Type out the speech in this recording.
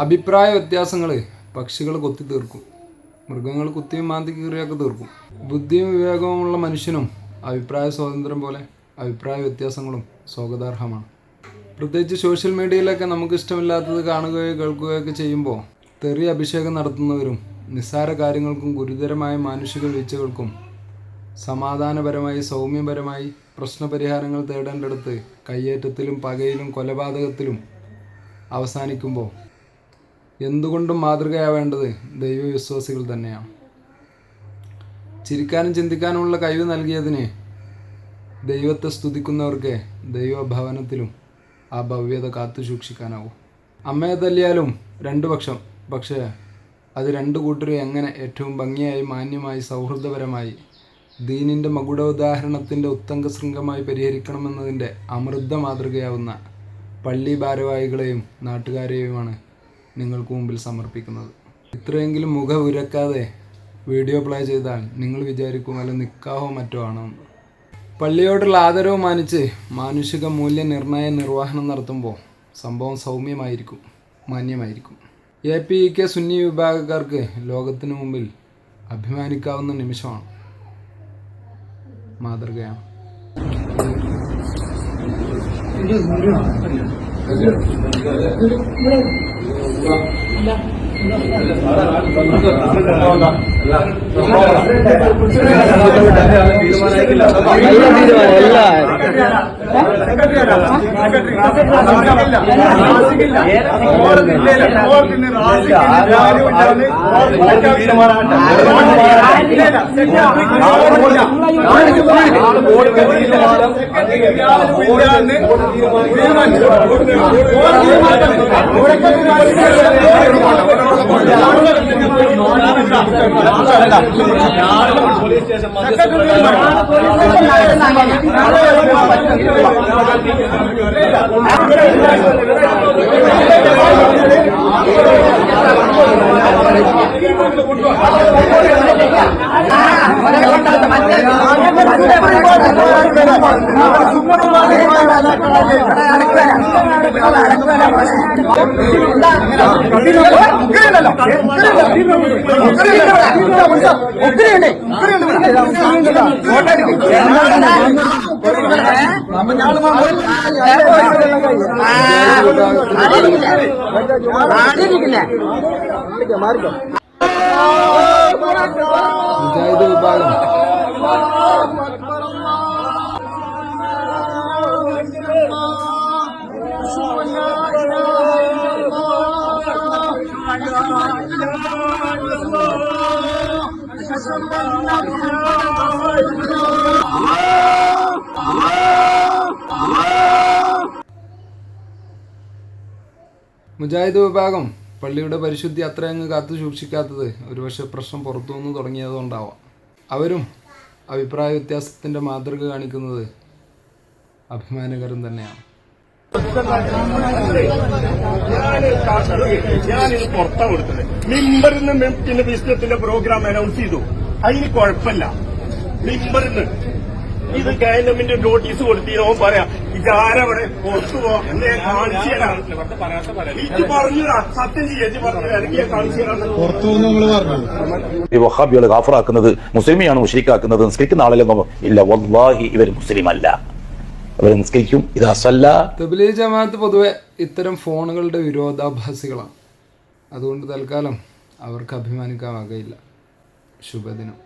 അഭിപ്രായ വ്യത്യാസങ്ങൾ പക്ഷികൾ കൊത്തി തീർക്കും, മൃഗങ്ങൾ കുത്തിയും മാന്തി കീറിയൊക്കെ തീർക്കും. ബുദ്ധിയും വിവേകവുമുള്ള മനുഷ്യനും അഭിപ്രായ സ്വാതന്ത്ര്യം പോലെ അഭിപ്രായ വ്യത്യാസങ്ങളും സ്വാഗതാർഹമാണ്. പ്രത്യേകിച്ച് സോഷ്യൽ മീഡിയയിലൊക്കെ നമുക്ക് ഇഷ്ടമില്ലാത്തത് കാണുകയോ കേൾക്കുകയോ ഒക്കെ ചെയ്യുമ്പോൾ തെറി അഭിഷേകം നടത്തുന്നവരും നിസ്സാര കാര്യങ്ങൾക്കും ഗുരുതരമായ മാനുഷിക വീഴ്ചകൾക്കും സമാധാനപരമായി സൗമ്യപരമായി പ്രശ്നപരിഹാരങ്ങൾ തേടേണ്ടടുത്ത് കയ്യേറ്റത്തിലും പകയിലും കൊലപാതകത്തിലും അവസാനിക്കുമ്പോൾ എന്തുകൊണ്ടും മാതൃകയാവേണ്ടത് ദൈവവിശ്വാസികൾ തന്നെയാണ്. ചിരിക്കാനും ചിന്തിക്കാനുമുള്ള കഴിവ് നൽകിയതിന് ദൈവത്തെ സ്തുതിക്കുന്നവർക്ക് ദൈവഭവനത്തിലും ആ ഭവ്യത കാത്തു സൂക്ഷിക്കാനാവും. അമ്മയെ തല്ലിയാലും രണ്ടു പക്ഷം, പക്ഷേ അത് രണ്ടു കൂട്ടരും എങ്ങനെ ഏറ്റവും ഭംഗിയായി മാന്യമായി സൗഹൃദപരമായി ദീനിൻ്റെ മകുടോദാഹരണത്തിൻ്റെ ഉത്തംഗ ശൃംഗമായി പരിഹരിക്കണമെന്നതിൻ്റെ അമൃത മാതൃകയാവുന്ന പള്ളി ഭാരവാഹികളെയും നാട്ടുകാരെയുമാണ് നിങ്ങൾക്ക് മുമ്പിൽ സമർപ്പിക്കുന്നത്. ഇത്രയെങ്കിലും മുഖം ഉരക്കാതെ വീഡിയോ പ്ലേ ചെയ്താൽ നിങ്ങൾ വിചാരിക്കും അല്ല നിക്കാഹോ മറ്റോ ആണെന്ന്. പള്ളിയോടുള്ള ആദരവ് മാനിച്ച് മാനുഷിക മൂല്യനിർണ്ണയ നിർവഹണം നടത്തുമ്പോൾ സംഭവം സൗമ്യമായിരിക്കും, മാന്യമായിരിക്കും. APEK സുന്നി വിഭാഗക്കാർക്ക് ലോകത്തിനു മുമ്പിൽ അഭിമാനിക്കാവുന്ന നിമിഷമാണ്, മാതൃകയാണ്. മുജാഹിദ് വിഭാഗം മുജാഹിദ് വിഭാഗം പള്ളിയുടെ പരിശുദ്ധി അത്രയങ്ങ് കാത്തു സൂക്ഷിക്കാത്തത് ഒരുപക്ഷെ പ്രശ്നം പുറത്തുനിന്ന് തുടങ്ങിയതുകൊണ്ടാവാം. അവരും അഭിപ്രായ വ്യത്യാസത്തിൻ്റെ മാതൃക കാണിക്കുന്നത് അഭിമാനകരം തന്നെയാണ്. ഞാനിത് പുറത്താ കൊടുത്തത്. മിമ്പറിൽ നിന്ന് പിന്നെ വിസ്തത്തിന്റെ പ്രോഗ്രാം അനൗൺസ് ചെയ്തു. അതിന് കുഴപ്പമില്ല. മിമ്പറിൽ നിന്ന് ഇത് ഗവൺമെന്റ് നോട്ടീസ് കൊടുത്തിനോ പറയാം ഇതാരവിടെ പുറത്തു പോവാം എന്ന് ഞാൻ കാണിച്ചു തരാം. ഇത് പറഞ്ഞു സത്യം ചെയ്യേണ്ടി പറഞ്ഞു കാണിച്ചു തരാം. വഹാബികളെ ഗാഫറാക്കുന്നത് മുസ്ലിമിയാണ് മുശ്രിക്കാക്കുന്നത് നിസ്കരിക്കുന്ന ആളല്ലെന്നോ ഇല്ല. വല്ലാഹി ഇവർ മുസ്ലിം അല്ല, അവർ നിസ്കരിക്കും. തബ്ലീഗ് ജമാഅത്ത് പൊതുവെ ഇത്തരം ഫോണുകളുടെ വിരോധാഭാസികളാണ്. അതുകൊണ്ട് തൽക്കാലം അവർക്ക് അഭിമാനിക്കാൻ വകയില്ല. ശുഭദിനം.